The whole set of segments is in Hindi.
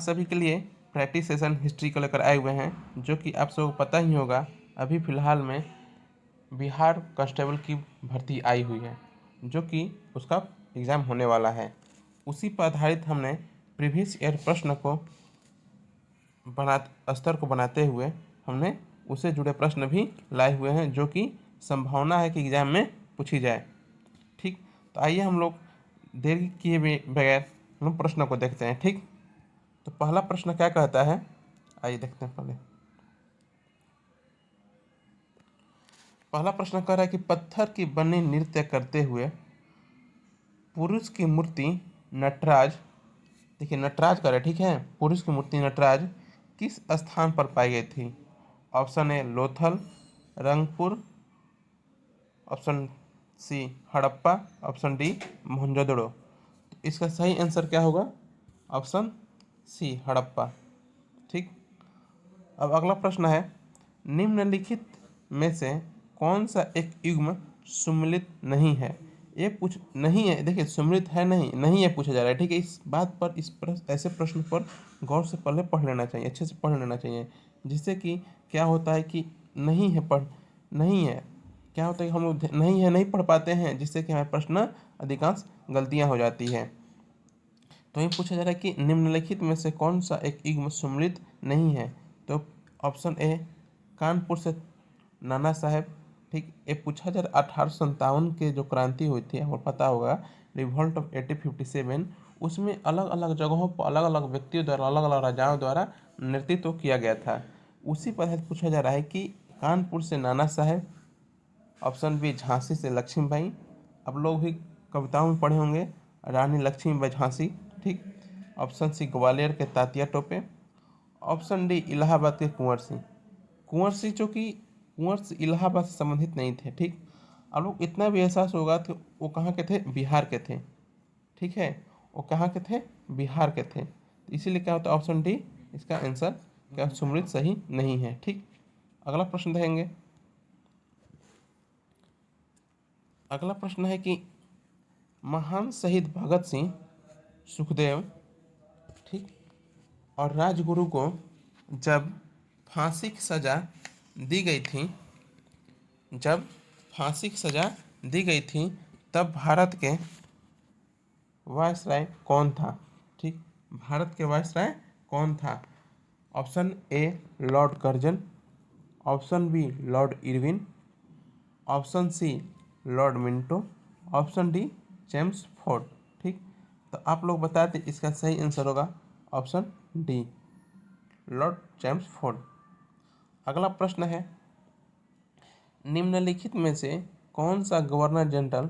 सभी के लिए प्रैक्टिस सेशन हिस्ट्री को लेकर आए हुए हैं, जो कि आप सबको पता ही होगा अभी फ़िलहाल में बिहार कांस्टेबल की भर्ती आई हुई है, जो कि उसका एग्ज़ाम होने वाला है। उसी पर आधारित हमने प्रीवियस ईयर प्रश्न को स्तर को बनाते हुए हमने उससे जुड़े प्रश्न भी लाए हुए हैं, जो कि संभावना है कि एग्ज़ाम में पूछी जाए। ठीक, तो आइए हम लोग देर किए बगैर हम प्रश्न को देखते हैं। ठीक, तो पहला प्रश्न क्या कहता है, आइए देखते हैं। पहला प्रश्न कह रहा है कि पत्थर की बनी नृत्य करते हुए पुरुष की मूर्ति नटराज, देखिए नटराज कर रहे, ठीक है, पुरुष की मूर्ति नटराज किस स्थान पर पाई गई थी? Option A Lothal, Rangpur, option C Harappa, option D Mohenjodaro. तो इसका सही आंसर क्या होगा? Option C Harappa. ठीक, अब अगला प्रश्न है, निम्नलिखित में से कौन सा एक युग्म सम्मिलित नहीं है? ये पूछ नहीं है, देखिए सम्मिलित है नहीं है पूछा जा रहा है। ठीक है, इस बात पर ऐसे प्रश्न पर गौर से पहले पढ़ लेना चाहिए, अच्छे से पढ़ लेना चाहिए, जिससे कि क्या होता है कि नहीं है, क्या होता है कि हम लोग नहीं पढ़ पाते हैं, जिससे कि हमारे प्रश्न अधिकांश गलतियां हो जाती है। तो ये पूछा जा रहा है कि निम्नलिखित में से कौन सा एक युग्म सम्मिलित नहीं है? तो ऑप्शन ए कानपुर से नाना साहेब। ठीक, ये पूछा जा रहा 1857 के जो क्रांति हुई थी, आपको पता होगा, रिवॉल्ट ऑफ 1857, उसमें अलग अलग जगहों पर अलग अलग व्यक्तियों द्वारा, अलग अलग राजाओं द्वारा नेतृत्व किया गया था। उसी पर पूछा जा रहा है कि कानपुर से नाना साहेब, ऑप्शन बी झांसी से लक्ष्मीबाई, आप लोग भी कविताओं में पढ़े होंगे रानी लक्ष्मीबाई झांसी। ठीक, ऑप्शन सी ग्वालियर के तात्या टोपे, ऑप्शन डी इलाहाबाद के कुंवर सिंह, जो कि कुंवर सिंह इलाहाबाद से संबंधित नहीं थे। ठीक, आप लोग इतना भी एहसास होगा कि वो कहाँ के थे? बिहार के थे। ठीक है, वो कहाँ के थे? बिहार के थे। तो इसीलिए क्या होता है, ऑप्शन डी इसका आंसर क्या सुमृत सही नहीं है। ठीक, अगला प्रश्न देखेंगे। अगला प्रश्न है कि महान शहीद भगत सिंह, सुखदेव, ठीक, और राजगुरु को जब फांसी की सजा दी गई थी, जब फांसी की सजा दी गई थी, तब भारत के वायसराय कौन था? ठीक, भारत के वायसराय कौन था? Option A Lord Curzon, option B Lord Irwin, option C Lord Minto, option D James Ford. ठीक, तो आप लोग बता दें, इसका सही आंसर होगा option D Lord James Ford. अगला प्रश्न है, निम्नलिखित में से कौन सा गवर्नर जनरल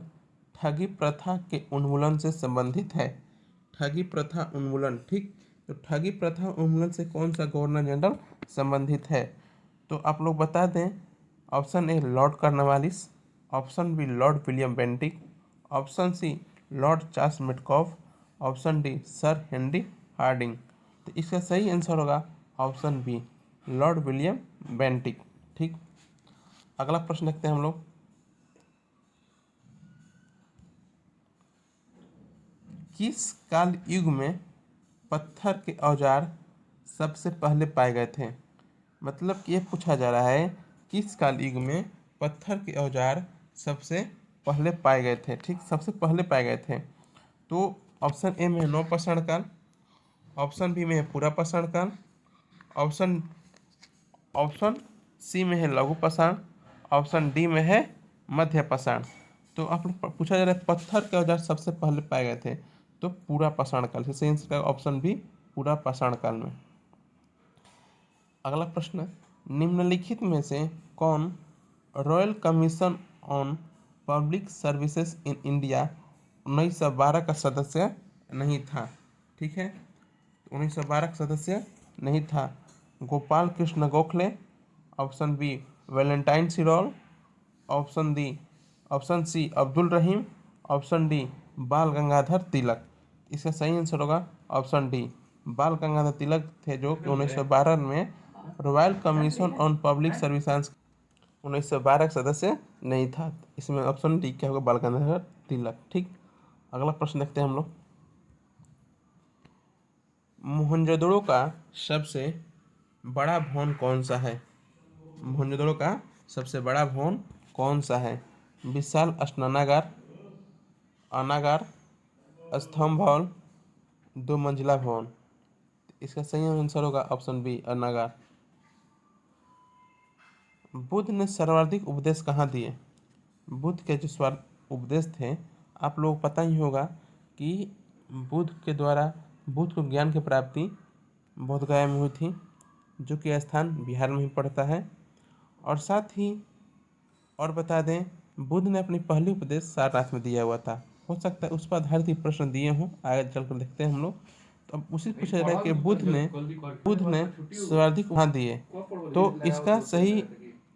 ठगी प्रथा के उन्मूलन से संबंधित है? ठगी प्रथा उन्मूलन, ठीक, तो ठगी प्रथा उन्मूलन से कौन सा गवर्नर जनरल संबंधित है? तो आप लोग बता दें, option A Lord Cornwallis, option B Lord William Bentinck, option C Lord Charles Metcalfe, option D sir Henry Hardinge. तो इसका सही आंसर होगा option B Lord William Bentinck. ठीक, अगला प्रश्न देखते हैं हम लोग। किस काल युग में पत्थर के औजार सबसे पहले पाए गए थे? मतलब कि ये पूछा जा रहा है किस काल युग में पत्थर के औजार सबसे पहले पाए गए थे? ठीक, सबसे पहले पाए गए थे। तो ऑप्शन ए में है नवपाषाण काल, ऑप्शन बी में है पूरा पाषाण काल, ऑप्शन ऑप्शन सी में है लघु पाषाण, ऑप्शन डी में है मध्य पाषाण। तो आप लोग पूछा जा रहा है पत्थर के औजार सबसे पहले पाए गए थे, तो पूरा पाषाण काल से सही आंसर ऑप्शन बी पूरा पाषाण काल में। अगला प्रश्न, निम्नलिखित में से कौन royal commission on public services in India 1912 का सदस्य नहीं था? ठीक है, 1912 का सदस्य नहीं था। Gopal Krishna Gokhale, option B Valentine Chirol, option C Abdul Rahim, option D Bal Gangadhar तिलक। इसका सही आंसर होगा ऑप्शन डी बाल गंगाधर तिलक थे, जो कि 1912 में royal commission on public services 1912 का सदस्य नहीं था। इसमें ऑप्शन डी क्या होगा? बाल गंगाधर तिलक। ठीक, अगला प्रश्न देखते हैं हम लोग। मोहनजोदड़ो का सबसे बड़ा भवन कौन सा है? मोहनजोदड़ो का सबसे बड़ा भवन कौन सा है? विशाल स्नानागार, अनागार, स्तंभ भवन, दो मंजिला भवन। इसका सही आंसर होगा ऑप्शन बी, अनागार। बुद्ध ने सर्वाधिक उपदेश कहाँ दिए? बुद्ध के जो उपदेश थे, आप लोग पता ही होगा कि बुद्ध के द्वारा बुद्ध को ज्ञान की प्राप्ति बोधगया में हुई थी, जो कि स्थान बिहार में ही पड़ता है। और साथ ही और बता दें, बुद्ध ने अपनी पहली उपदेश सारनाथ में दिया हुआ था। हो सकता है उस पर आधारित ही प्रश्न दिए हों, आगे चलकर देखते हैं हम लोग। तो अब उसी पूछा जा रहा है कि बुद्ध ने सर्वाधिक कहाँ दिए? तो इसका सही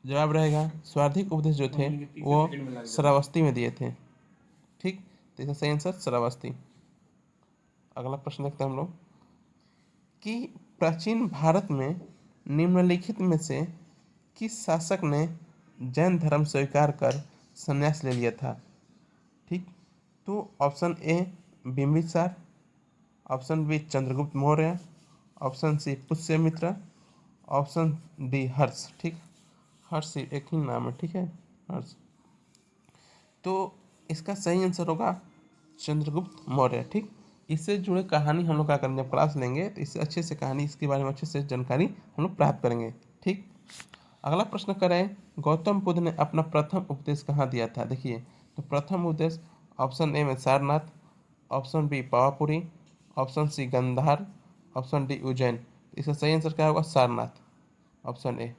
जवाब रहेगा, सर्वाधिक उपदेश जो थे वो श्रावस्ती में दिए थे। ठीक, तो इसका सही आंसर श्रावस्ती। अगला प्रश्न देखते हैं हम लोग कि प्राचीन भारत में निम्नलिखित में से किस शासक ने जैन धर्म स्वीकार कर संन्यास ले लिया था? ठीक, तो option A Bimbisara, option B Chandragupta Maurya, option C Pushyamitra, option D Harsha. ठीक, हर्ष एक ही नाम है, ठीक है, हर्ष। तो इसका सही आंसर होगा चंद्रगुप्त मौर्य। ठीक, इससे जुड़े कहानी हम लोग क्या करेंगे, जब क्लास लेंगे तो इससे अच्छे से कहानी, इसके बारे में अच्छे से जानकारी हम लोग प्राप्त करेंगे। ठीक, अगला प्रश्न करें, गौतम बुद्ध ने अपना प्रथम उपदेश कहाँ दिया था? देखिए, तो प्रथम उपदेश ऑप्शन ए में Sarnath, option B Pawapuri, option C Gandhar, option D Ujjain. इसका सही आंसर क्या होगा? Sarnath, option A.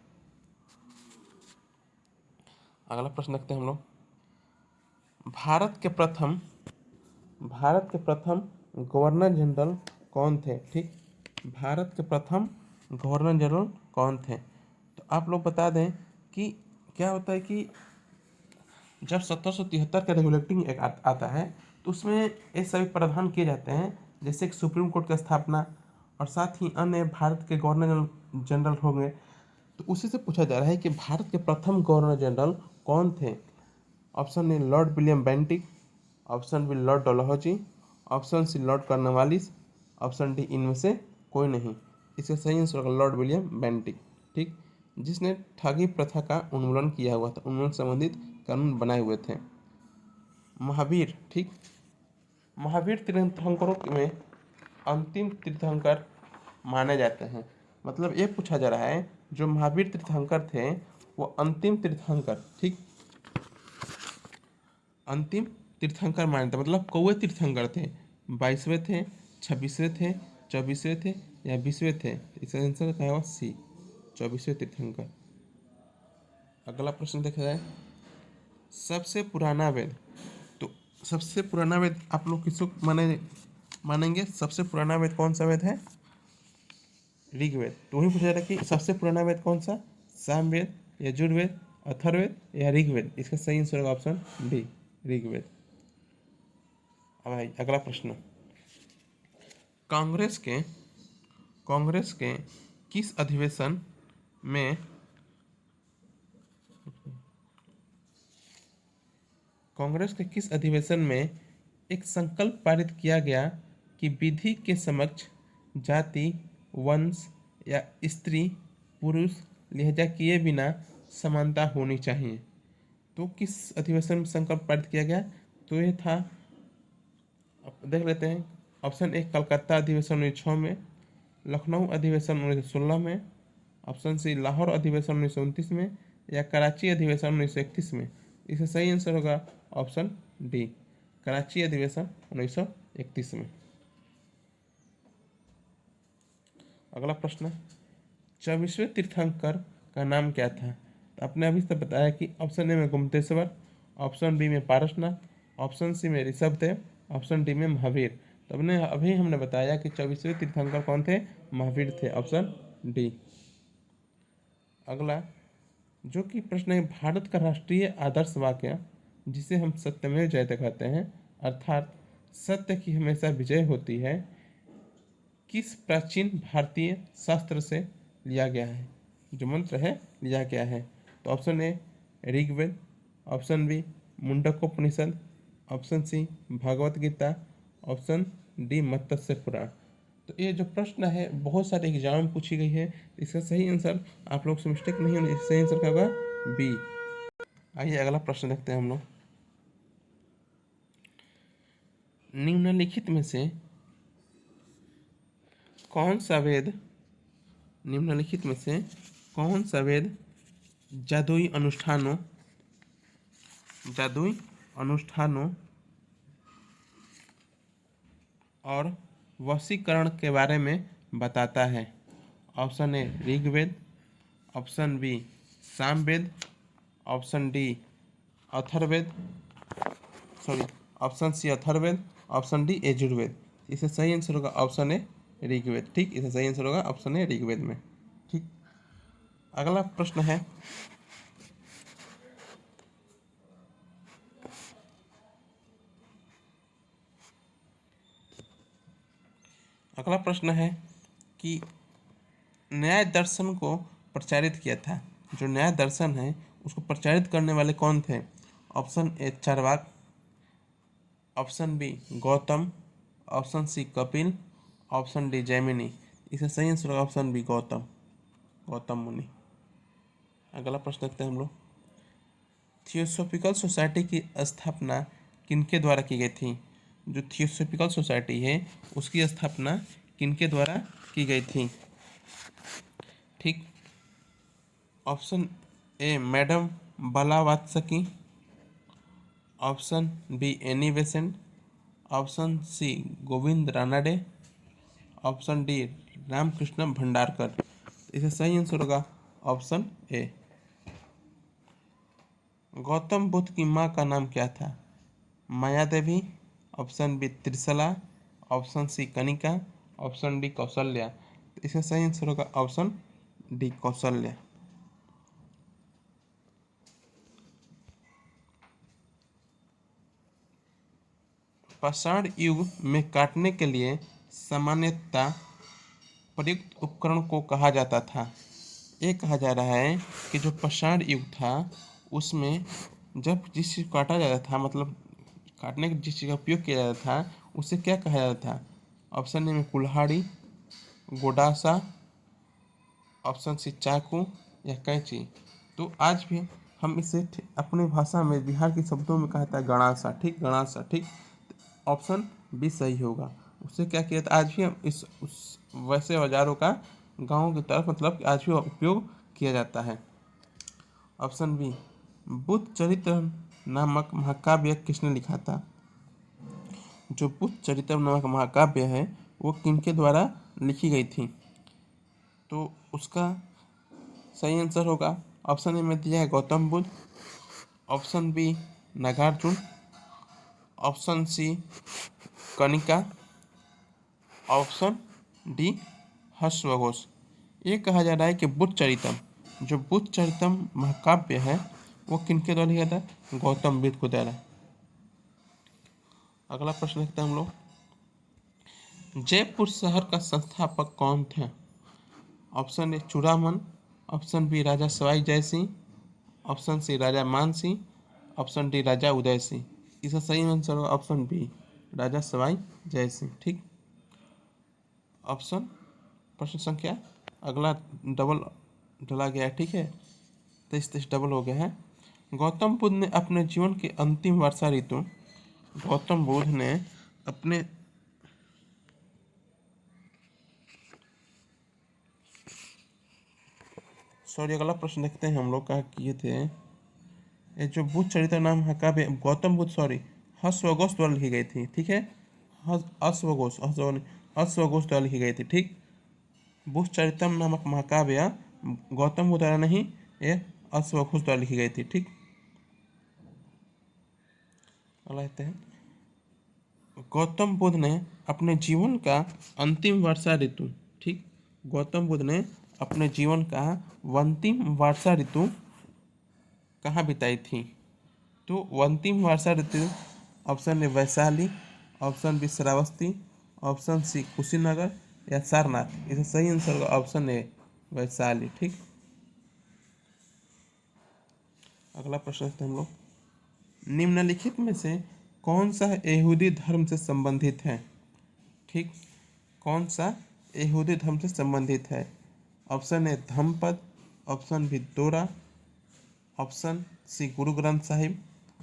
अगला प्रश्न देखते हैं हम लोग, भारत के प्रथम गवर्नर जनरल कौन थे? ठीक, भारत के प्रथम गवर्नर जनरल कौन थे? तो आप लोग बता दें कि क्या होता है कि जब 1773 का रेगुलेटिंग एक्ट आता है तो उसमें ये सभी प्रावधान किए जाते हैं, जैसे कि सुप्रीम कोर्ट की स्थापना और साथ ही अन्य भारत के गवर्नर जनरल होंगे। तो उसी से पूछा जा रहा है कि भारत के प्रथम गवर्नर जनरल कौन थे? Option A Lord William Bentinck, option B Lord Dalhousie, option C Lord Cornwallis, option D इनमें से कोई नहीं। इसका सही आंसर होगा लॉर्ड विलियम बेंटिक। ठीक, जिसने ठगी प्रथा का उन्मूलन किया हुआ था, उन्मूलन संबंधित कानून बनाए हुए थे। महावीर, ठीक, महावीर तीर्थंकरों में अंतिम तीर्थंकर माने जाते हैं। मतलब ये पूछा जा रहा है, जो महावीर तीर्थंकर थे वो अंतिम तीर्थंकर, ठीक, अंतिम तीर्थंकर माने थे, मतलब कौवे तीर्थंकर थे, 22वें थे, 26वें थे, 24वें थे या 20वें थे? इसका आंसर क्या होगा? सी, 24वें तीर्थंकर। अगला प्रश्न देखा जाए, सबसे पुराना वेद। तो सबसे पुराना वेद आप लोग किसको मानेंगे? सबसे पुराना वेद कौन सा वेद है? ऋग्वेद। तो वही पूछा जा रहा है कि सबसे पुराना वेद कौन सा? सामवेद, यजुर्वेद, अथर्ववेद या ऋग्वेद? इसका सही आंसर होगा ऑप्शन डी, ऋग्वेद। अब अगला प्रश्न, कांग्रेस के किस अधिवेशन में एक संकल्प पारित किया गया कि विधि के समक्ष जाति, वंश या स्त्री पुरुष लिहाजा किए बिना समानता होनी चाहिए? तो किस अधिवेशन में संकल्प पारित किया गया? तो यह था, देख लेते हैं, ऑप्शन ए कलकत्ता अधिवेशन 1906 में, लखनऊ अधिवेशन 1916 में, ऑप्शन सी लाहौर अधिवेशन 1929 में या कराची अधिवेशन 1931 में? इसका सही आंसर होगा ऑप्शन डी, कराची अधिवेशन 1931 में। अगला प्रश्न, 24वें तीर्थंकर का नाम क्या था? तो आपने अभी तक बताया कि ऑप्शन ए में गुप्तेश्वर, ऑप्शन बी में पारसनाथ, ऑप्शन सी में ऋषभदेव, ऑप्शन डी में महावीर। तो अभी हमने बताया कि 24वें तीर्थंकर कौन थे? महावीर थे, ऑप्शन डी। अगला जो कि प्रश्न है, भारत का राष्ट्रीय आदर्श वाक्य जिसे हम सत्यमेव जयते कहते हैं, अर्थात सत्य की हमेशा विजय होती है, किस प्राचीन भारतीय शास्त्र से लिया गया है? जो मंत्र है लिया गया है? तो option A Rigveda, option B Mundakopanishad, option C Bhagavad Gita, option D Matsya Purana. तो ये जो प्रश्न है बहुत सारे एग्जाम में पूछी गई है। इसका सही आंसर आप लोग से मिस्टेक नहीं होनी, सही आंसर क्या होगा? बी। आइए अगला प्रश्न देखते हैं हम लोग। निम्नलिखित में से कौन सा वेद निम्नलिखित में से कौन सा वेद जादुई अनुष्ठानों और वशीकरण के बारे में बताता है? Option A Rigveda, option B Samaveda, option D Atharvaveda, sorry option C Atharvaveda, option D Yajurveda. इससे सही आंसर होगा ऑप्शन ए ऋग्वेद। ठीक, इससे सही आंसर होगा ऑप्शन ए ऋग्वेद में। ठीक, अगला प्रश्न है कि न्याय दर्शन को प्रचारित किया था, जो न्याय दर्शन है उसको प्रचारित करने वाले कौन थे? Option A Charvaka, option B Gautam, option C Kapil, option D Jaimini. इसका सही आंसर होगा ऑप्शन बी गौतम मुनि। अगला प्रश्न देखते हैं हम लोग। थियोसॉफिकल सोसाइटी की स्थापना किनके द्वारा की गई थी? जो थियोसॉफिकल सोसाइटी है उसकी स्थापना किनके द्वारा की गई थी? ठीक, option A madam Blavatsky, option B Annie Besant, option C Govind Ranade, option D Ramakrishna Bhandarkar. इसे सही आंसर होगा ऑप्शन ए। गौतम बुद्ध की माँ का नाम क्या था? Maya Devi, option B Trishala, option C Kanika, option D Kaushalya. इसका सही आंसर होगा ऑप्शन डी कौशल्या। पाषाण युग में काटने के लिए सामान्यतः प्रयुक्त उपकरण को कहा जाता था। ये कहा जा रहा है कि जो पाषाण युग था उसमें जब जिस चीज़ को काटा जाता था, मतलब काटने के जिस चीज़ का उपयोग किया जाता था उसे क्या कहा जाता था? ऑप्शन ए में कुल्हाड़ी, गोडासा, ऑप्शन सी चाकू या कैंची। तो आज भी हम इसे अपनी भाषा में बिहार के शब्दों में कहता है गणासा। ठीक, गणासा। ठीक, ऑप्शन बी सही होगा। उससे क्या किया था? आज भी हम उस वैसे औजारों का गाँव की तरफ मतलब आज भी उपयोग किया जाता है। ऑप्शन बी बुद्ध चरित्र नामक महाकाव्य किसने लिखा था? जो बुद्ध चरित्र नामक महाकाव्य है वो किनके द्वारा लिखी गई थी? तो उसका सही आंसर होगा ऑप्शन ए में दिया है Gautam Buddha, option B Nagarjuna, option C Kanika, option D हर्षवघोष। ये कहा जा रहा है कि जो बुद्ध चरितम महाकाव्य है वो किनके द्वारा लिखा था? गौतम बुद्ध को द्वारा। अगला प्रश्न देखते हैं हम लोग। जयपुर शहर का संस्थापक कौन थे? Option A Churaman, option B Raja Sawai Jai Singh, option C Raja Man Singh, option D Raja Uday Singh. इसका सही आंसर होगा ऑप्शन बी राजा सवाई जय सिंह। ठीक, ऑप्शन प्रश्न संख्या अगला डबल डला गया है। ठीक है, 23 डबल हो गया है। गौतम बुद्ध ने अपने जीवन के अंतिम वर्षा ऋतु गौतम बुद्ध ने अपने सॉरी अगला प्रश्न देखते हैं हम लोग क्या किए थे। ये जो बुद्ध चरित्र नाम है काव्य गौतम बुद्ध हर्षवघोष द्वारा लिखी गई थी। ठीक है, हर्षवघोष द्वारा लिखी गई थी। ठीक, बुद्ध चरितम नामक महाकाव्य गौतम बुद्ध द्वारा नहीं, ये हर्षवघोष द्वारा लिखी गई थी। ठीक, लेते हैं। गौतम बुद्ध ने अपने जीवन का अंतिम वर्षा ऋतु ठीक गौतम बुद्ध ने अपने जीवन का अंतिम वर्षा ऋतु कहाँ बिताई थी? तो अंतिम वर्षा ऋतु option A Vaishali, option B Shravasti, option C Kushinagar या सारनाथ। इसका सही आंसर होगा ऑप्शन ए वैशाली। ठीक, अगला प्रश्न है हम लोग। निम्नलिखित में से कौन सा यहूदी धर्म से संबंधित है? ठीक, कौन सा यहूदी धर्म से संबंधित है? Option A Dhammapada, option B Torah, option C Guru Granth Sahib,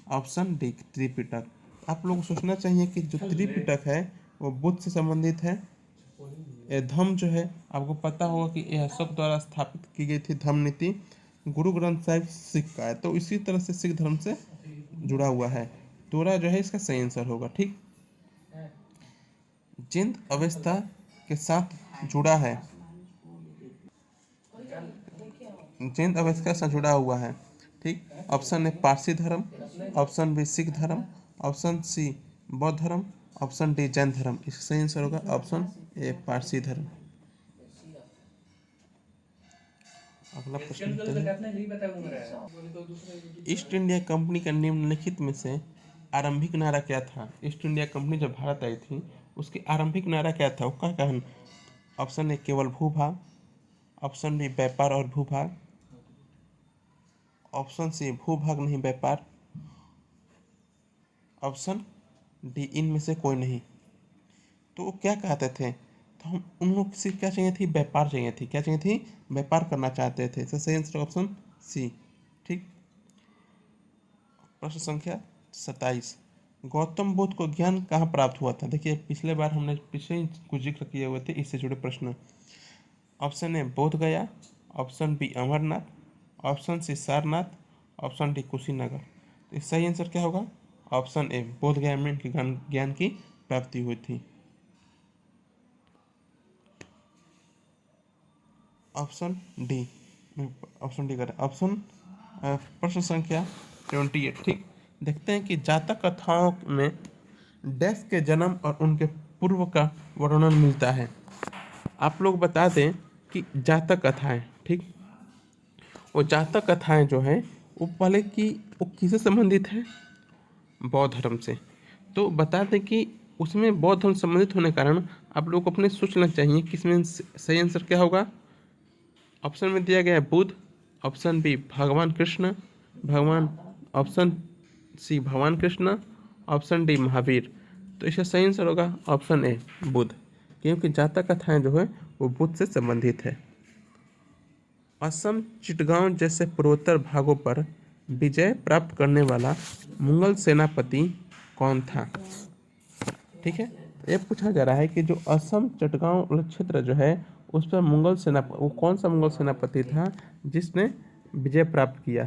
option D Tripitaka. आप लोगों को सोचना चाहिए कि जो त्रिपिटक है वो बुद्ध से संबंधित है। ये धम्म जो है आपको पता होगा कि यह अशोक द्वारा स्थापित की गई थी धम्म नीति। गुरु ग्रंथ साहिब सिख का है, तो इसी तरह से सिख धर्म से जुड़ा हुआ है। तोरा जो है इसका सही आंसर होगा। ठीक, जिंद अवस्था के साथ जुड़ा है, जिंद अवस्था से जुड़ा हुआ है। ठीक, ऑप्शन ए पारसी धर्म, ऑप्शन बी सिख धर्म, ऑप्शन सी बौद्ध धर्म, ऑप्शन डी जैन धर्म। इसका सही आंसर होगा ऑप्शन ए पारसी धर्म। अगला प्रश्न ईस्ट इंडिया कंपनी का निम्नलिखित में से आरंभिक नारा क्या था? ईस्ट इंडिया कंपनी जब भारत आई थी उसकी आरंभिक नारा क्या था, उसका कहन? ऑप्शन ए केवल भूभाग, ऑप्शन बी व्यापार और भूभाग, ऑप्शन सी भूभाग नहीं व्यापार, ऑप्शन डी इनमें से कोई नहीं। तो वो क्या कहते थे? तो हम उन लोग से क्या चाहिए थी? व्यापार चाहिए थी। क्या चाहिए थी? व्यापार करना चाहते थे। तो सही आंसर ऑप्शन सी। ठीक, प्रश्न संख्या 27, गौतम बुद्ध को ज्ञान कहाँ प्राप्त हुआ था? देखिए पिछले बार हमने पीछे ही कुछ जिक्र किए हुए थे, इससे जुड़े प्रश्न। Option A Bodh Gaya, option B Amarnath, option C Sarnath, option D Kushinagar. तो सही आंसर क्या होगा? ऑप्शन ए बोध गया में इनके ज्ञान की प्राप्ति हुई थी। ऑप्शन डी, ऑप्शन डी करें। ऑप्शन प्रश्न संख्या 28। ठीक, देखते हैं कि जातक कथाओं में डैश के जन्म और उनके पूर्व का वर्णन मिलता है। आप लोग बता दें कि जातक कथाएं, ठीक, वो जातक कथाएं जो हैं वो पहले की वो किससे संबंधित है? बौद्ध धर्म से। तो बता दें कि उसमें बौद्ध धर्म संबंधित होने के कारण आप लोग को अपने सोचना चाहिए कि इसमें सही आंसर क्या होगा। ऑप्शन में दिया गया है बुद्ध, ऑप्शन बी भगवान कृष्ण, ऑप्शन सी भगवान कृष्ण, ऑप्शन डी महावीर। तो इसका सही आंसर होगा ऑप्शन ए बुद्ध, क्योंकि जातक कथाएं जो है वो बुद्ध से संबंधित है। असम चिटगांव जैसे पूर्वोत्तर भागों पर विजय प्राप्त करने वाला मुगल सेनापति कौन था? ठीक है, ये पूछा जा रहा है कि जो असम चिटगांव क्षेत्र जो है उस पर मुगल सेना, वो कौन सा मुगल सेनापति था जिसने विजय प्राप्त किया?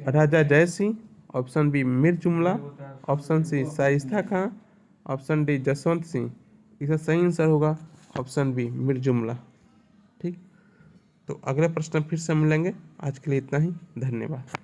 राजा जय सिंह, ऑप्शन बी मीर जुमला, ऑप्शन सी शाइस्ता खां, ऑप्शन डी जसवंत सिंह। इसका सही आंसर होगा ऑप्शन बी मीर जुमला। ठीक, तो अगले प्रश्न फिर से मिलेंगे। आज के लिए इतना ही, धन्यवाद।